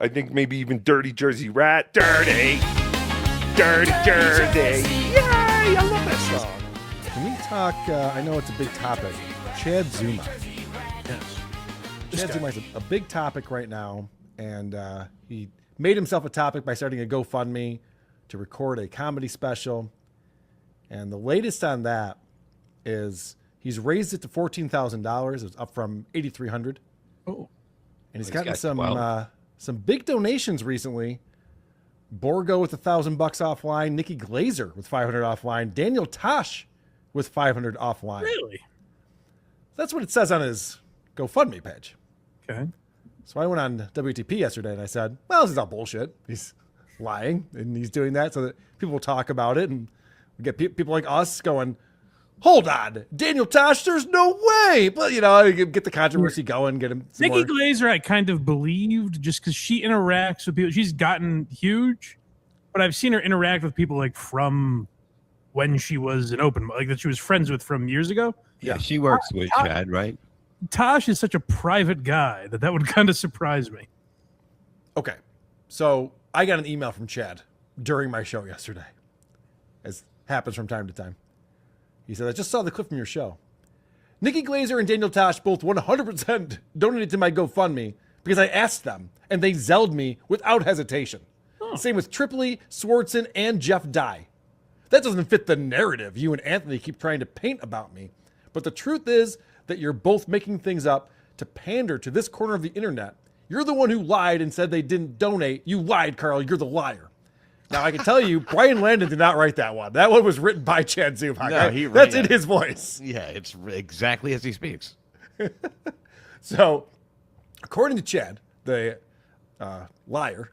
I think maybe even Dirty Jersey Rat. Dirty Jersey. Yay! I love that song. Can we talk, I know it's a big topic, Chad Zumock. Yes. Chad Zumock's a big topic right now, and he made himself a topic by starting a GoFundMe to record a comedy special. And the latest on that is he's raised it to $14,000. It's up from $8,300. Oh. And he's gotten some big donations recently. Borgo with $1,000 offline, Nikki Glazer with $500 offline, Daniel Tosh with $500 offline. Really? That's what it says on his GoFundMe page. Okay. So I went on WATP yesterday and I said, well, this is all bullshit. He's lying and he's doing that so that people will talk about it, and we get people like us going, hold on, Daniel Tosh, there's no way. But, you know, get the controversy going, get him some Nikki more. Glazer, I kind of believed just because she interacts with people. She's gotten huge, but I've seen her interact with people like from when she was an open, like that she was friends with from years ago. Yeah, she works with Chad, right? Tosh is such a private guy that would kind of surprise me. Okay. So I got an email from Chad during my show yesterday, as happens from time to time. He said, I just saw the clip from your show. Nikki Glazer and Daniel Tosh both 100% donated to my GoFundMe because I asked them, and they zelled me without hesitation. Oh. Same with Tripoli, Swartzen, and Jeff Dye. That doesn't fit the narrative you and Anthony keep trying to paint about me. But the truth is that you're both making things up to pander to this corner of the internet. You're the one who lied and said they didn't donate. You lied, Carl. You're the liar. Now, I can tell you, Brian Landon did not write that one. That one was written by Chad Zumock. No, That's in his voice. Yeah, it's exactly as he speaks. So, according to Chad, the liar,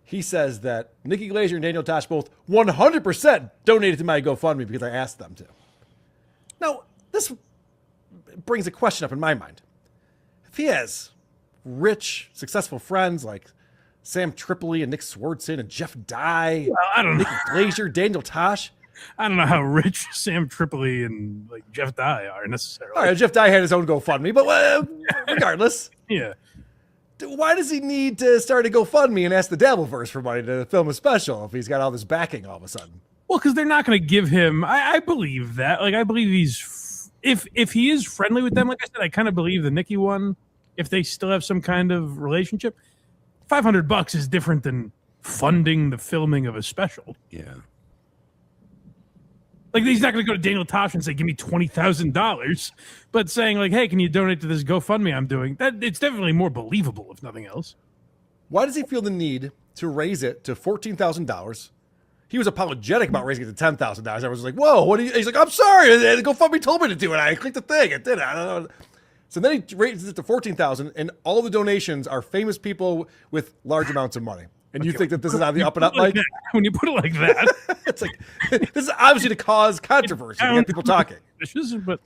he says that Nikki Glazer and Daniel Tosh both 100% donated to my GoFundMe because I asked them to. Now, this brings a question up in my mind. If he has rich, successful friends like Sam Tripoli and Nick Swartzen and Jeff Dye, Well, I don't know. Nikki Glazer, Daniel Tosh. I don't know how rich Sam Tripoli and like Jeff Dye are necessarily. All right, Jeff Dye had his own GoFundMe, but regardless. Yeah. Why does he need to start a GoFundMe and ask the Dabbleverse for money to film a special if he's got all this backing all of a sudden? Well, because they're not going to give him. I believe that. Like, I believe he's. If he is friendly with them, like I said, I kind of believe the Nikki one. If they still have some kind of relationship, $500 is different than funding the filming of a special. Yeah. Like, he's not going to go to Daniel Tosh and say, "Give me $20,000," but saying like, "Hey, can you donate to this GoFundMe I'm doing?" That it's definitely more believable, if nothing else. Why does he feel the need to raise it to $14,000? He was apologetic about raising it to $10,000. I was like, "Whoa, what?" He's like, "I'm sorry, the GoFundMe told me to do it. I clicked the thing, it did it." I don't know. So then he raises it to $14,000, and all the donations are famous people with large amounts of money. And you think that this is on the up and up, Mike? When you put it like that, it's like this is obviously to cause controversy, to get people talking. But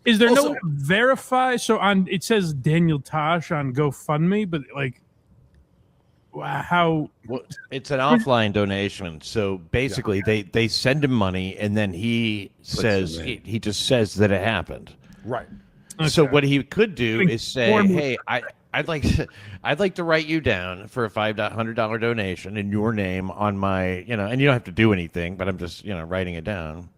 is there Also, no verify? So on it says Daniel Tosh on GoFundMe, but like, how? Well, it's an offline donation. So basically, they send him money, and then he says he just says that it happened. Right. Okay. So what he could do is say, More- "Hey, I'd like to write you down for a $500 donation in your name on my, and you don't have to do anything, but I'm just, writing it down."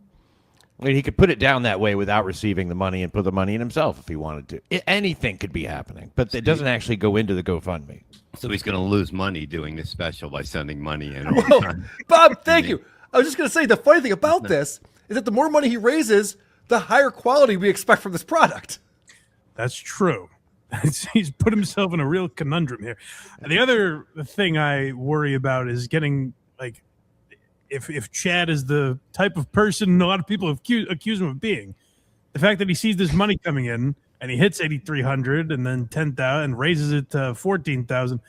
I mean, he could put it down that way without receiving the money and put the money in himself if he wanted to. Anything could be happening, but it doesn't actually go into the GoFundMe. So he's going to lose money doing this special by sending money in. All the Whoa, time. Bob, thank you. I was just going to say the funny thing about this is that the more money he raises, the higher quality we expect from this product. That's true. He's put himself in a real conundrum here. And the other thing I worry about is getting like, if Chad is the type of person a lot of people accuse him of being, the fact that he sees this money coming in and he hits 8,300 and then 10,000 and raises it to 14,000,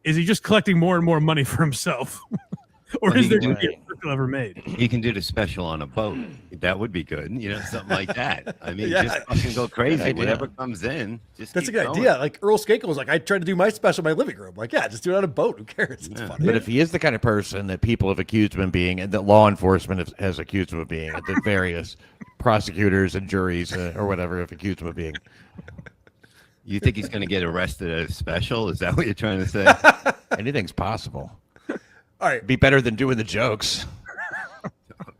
is he just collecting more and more money for himself? Or Well, is he there can going to be a circle ever made? He can do the special on a boat. That would be good. Something like that. I mean, Yeah. just fucking go crazy. idea. Whatever comes in, just That's a keep good going. idea. Like Earl Skakel was like, I tried to do my special in my living room. Like, yeah, just do it on a boat. Who cares? It's funny. But if he is the kind of person that people have accused him of being, and that law enforcement has accused him of being, that various prosecutors and juries or whatever have accused him of being, You think he's going to get arrested at a special? Is that what you're trying to say? Anything's possible. All right. Be better than doing the jokes.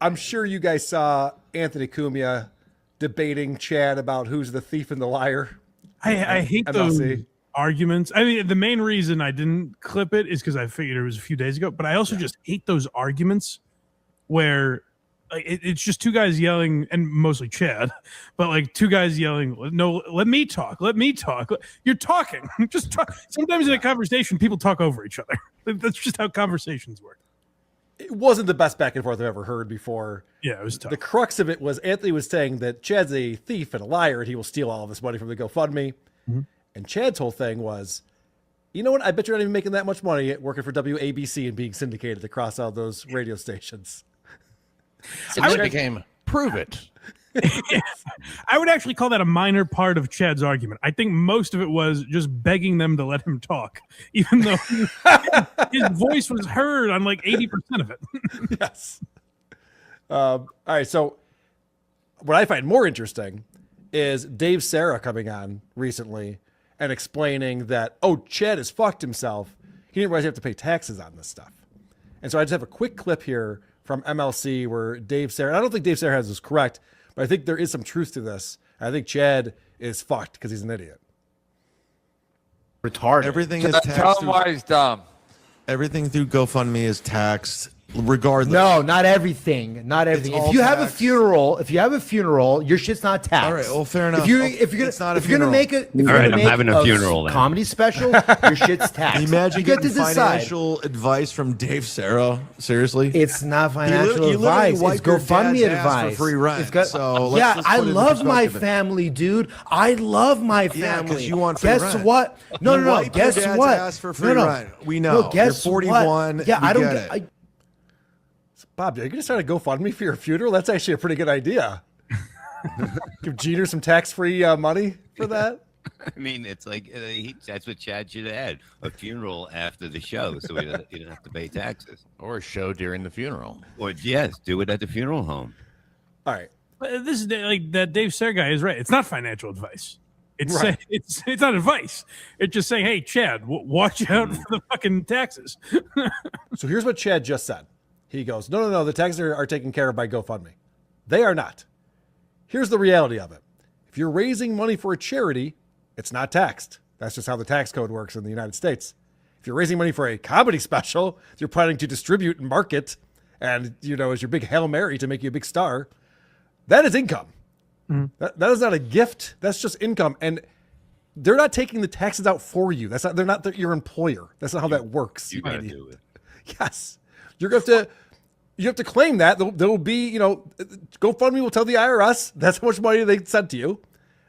I'm sure you guys saw Anthony Cumia debating Chad about who's the thief and the liar. I hate those arguments. I mean, the main reason I didn't clip it is because I figured it was a few days ago, but I also just hate those arguments where like, it's just two guys yelling, and mostly Chad, but like two guys yelling, no, let me talk. You're talking. Just talk. Sometimes in a conversation, people talk over each other. That's just how conversations work. It wasn't the best back and forth I've ever heard before. Yeah, it was tough. The crux of it was Anthony was saying that Chad's a thief and a liar and he will steal all of this money from the GoFundMe. Mm-hmm. And Chad's whole thing was, you know what? I bet you're not even making that much money working for WABC and being syndicated across all those radio stations. So it became, prove it. I would actually call that a minor part of Chad's argument. I think most of it was just begging them to let him talk, even though his voice was heard on like 80% of it. Yes. All right. So what I find more interesting is Dave Serra coming on recently and explaining that, oh, Chad has fucked himself. He didn't realize he have to pay taxes on this stuff. And so I just have a quick clip here from MLC where Dave Serra, I don't think Dave Serra has this correct, but I think there is some truth to this. I think Chad is fucked because he's an idiot. Retarded. Everything is Tell taxed. him why he's dumb. Everything through GoFundMe is taxed, regardless. No, not everything. Not everything. all If you have a taxed. funeral, your shit's not taxed. All right, well, fair enough. If you're It's not a if you're gonna funeral. make it, All right, I'm having a funeral then. comedy special, your shit's taxed. Imagine you get to getting decide. financial advice from Dave Serra. Seriously, It's not He financial literally advice. It's wiped your GoFundMe dad's ass advice. for free rent. It's got- So let's yeah, just I put it in love my perspective. family, dude. I love my Yeah, family. 'cause you want free Guess rent. what? No, You no, no. wiped your Guess dad's what? ass for free no, no. rent. We know. No, guess You're 41. What? Yeah, We I don't get it. Bob, are you going to start a GoFundMe for your funeral? That's actually a pretty good idea. Give Jeter some tax-free money for that. I mean, it's like that's what Chad should have had, a funeral after the show, so he didn't have to pay taxes. Or a show during the funeral. Or yes, do it at the funeral home. All right. But this is like that Dave Serra guy is right. It's not financial advice. It's Right. it's not advice. It's just saying, hey, Chad, watch out for the fucking taxes. So here's what Chad just said. He goes, no, the taxes are taken care of by GoFundMe. They are not. Here's the reality of it. If you're raising money for a charity, it's not taxed. That's just how the tax code works in the United States. If you're raising money for a comedy special, you're planning to distribute and market, and, you know, as your big Hail Mary to make you a big star, that is income. That is not a gift. That's just income. And they're not taking the taxes out for you. They're not your employer. That's not how that works. You gotta idiot. do it. Yes. You're going to you have to claim that. There will be, you know, GoFundMe will tell the IRS that's how much money they sent to you.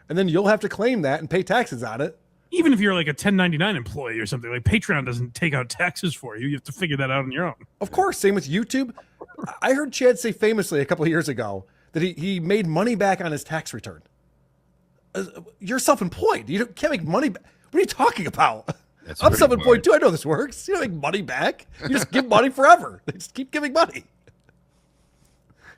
And then you'll have to claim that and pay taxes on it. Even if you're like a 1099 employee or something, like Patreon doesn't take out taxes for you. You have to figure that out on your own. Of course, same with YouTube. I heard Chad say famously a couple of years ago that he made money back on his tax return. You're self-employed. You can't make money back. What are you talking about? That's I'm pretty self-employed hard. too. I know this works. You don't make money back. You just give money forever. They just keep giving money.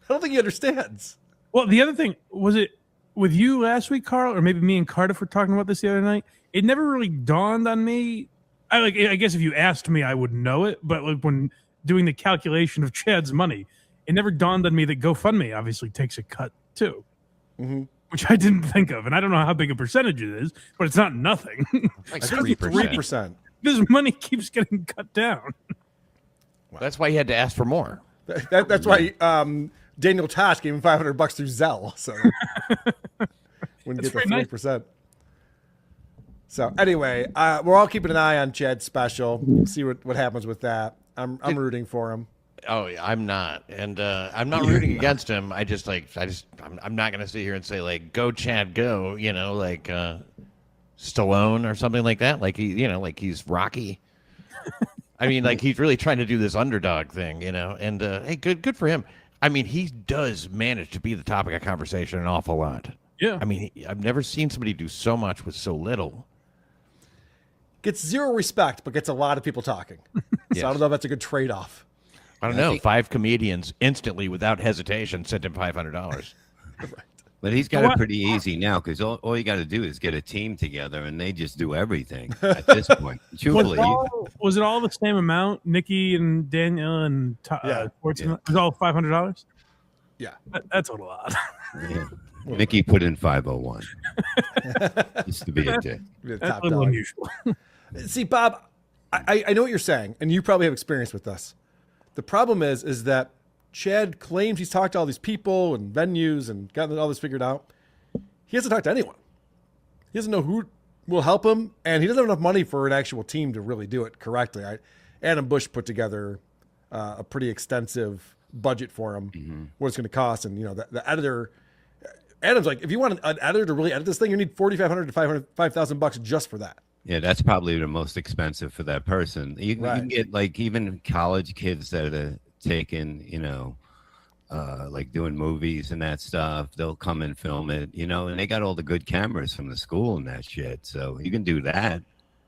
I don't think he understands. Well, the other thing, was it with you last week, Carl, or maybe me and Cardiff were talking about this the other night? It never really dawned on me. I guess if you asked me, I would know it. But like when doing the calculation of Chad's money, it never dawned on me that GoFundMe obviously takes a cut too, which I didn't think of. And I don't know how big a percentage it is, but it's not nothing. Like I think 3%. 3%. This money keeps getting cut down. That's why he had to ask for more. That's why Daniel Tosh gave him $500 through Zelle. So wouldn't get the pretty nice. 3%. So anyway, we're all keeping an eye on Chad's special. See what happens with that. I'm rooting for him. Oh, I'm not, and I'm not rooting against him. I'm not gonna sit here and say like, "Go Chad, go!" You know, like Stallone or something like that. Like like he's Rocky. I mean, like he's really trying to do this underdog thing, you know. And hey, good for him. I mean, he does manage to be the topic of conversation an awful lot. Yeah. I mean, I've never seen somebody do so much with so little. Gets zero respect, but gets a lot of people talking. So I don't know if that's a good trade-off. I don't know. 5 comedians instantly, without hesitation, sent him $500. Right. But he's got What? it pretty easy now because all you got to do is get a team together and they just do everything at this point. Truthfully, Was it all the same amount? Nikki and Daniel and Fortune? It was all $500. Yeah. That's a lot. yeah. Mickey put in 501 just to be a dick. You're the That's top a little dog. unusual. See, Bob, I know what you're saying, and you probably have experience with this. The problem is that Chad claims he's talked to all these people and venues and gotten all this figured out. He hasn't talked to anyone. He doesn't know who will help him, and he doesn't have enough money for an actual team to really do it correctly. Adam Bush put together a pretty extensive budget for him, what it's going to cost, and the editor. Adam's like, if you want an editor to really edit this thing, you need $4,500 to $5,000 just for that. Yeah, that's probably the most expensive for that person. You can get like even college kids that are taking, like doing movies and that stuff. They'll come and film it, and they got all the good cameras from the school and that shit. So you can do that.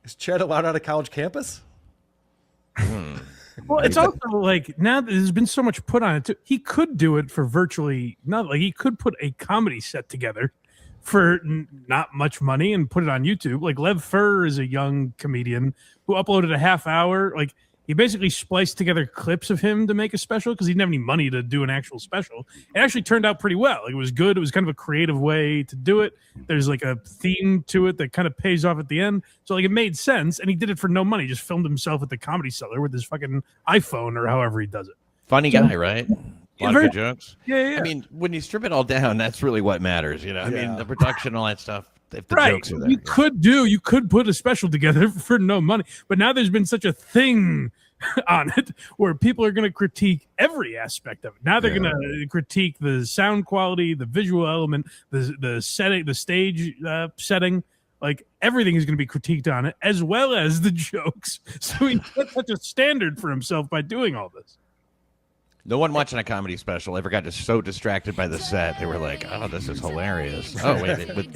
Is Chad allowed out of college campus? Well, it's also like now that there's been so much put on it, too, he could do it for virtually not. Like he could put a comedy set together for not much money and put it on YouTube. Like Lev Fur is a young comedian who uploaded a half hour. Like he basically spliced together clips of him to make a special because he didn't have any money to do an actual special. It actually turned out pretty well. Like, it was good. It was kind of a creative way to do it. There's like a theme to it that kind of pays off at the end. So like it made sense, and he did it for no money. He just filmed himself at the Comedy Cellar with his fucking iPhone or however he does it. Funny guy, right? A lot of good jokes. Yeah. I mean, when you strip it all down, that's really what matters. I mean, the production, all that stuff. If the Right. jokes are there, You could put a special together for no money, but now there's been such a thing on it where people are going to critique every aspect of it. Now they're going to critique the sound quality, the visual element, the setting, the stage setting. Like everything is going to be critiqued on it, as well as the jokes. So he set such a standard for himself by doing all this. No one watching a comedy special ever got just so distracted by the set. They were like, "Oh, this is hilarious." Oh wait, but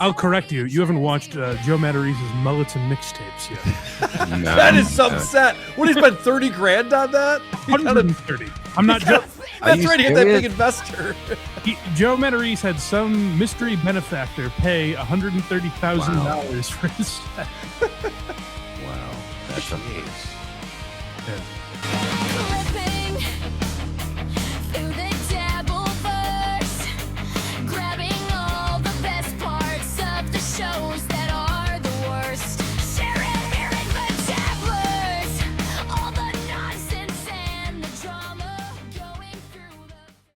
I'll correct you. You haven't watched Joe Matarice's Mullets and Mixtapes yet. No, That is some set. What, he spent $30,000 on that? He got a- 130. I'm not joking. That's you right. He had that serious? big investor. Joe Matarice had some mystery benefactor pay $130,000 for his set. Wow, that's amazing. Yeah.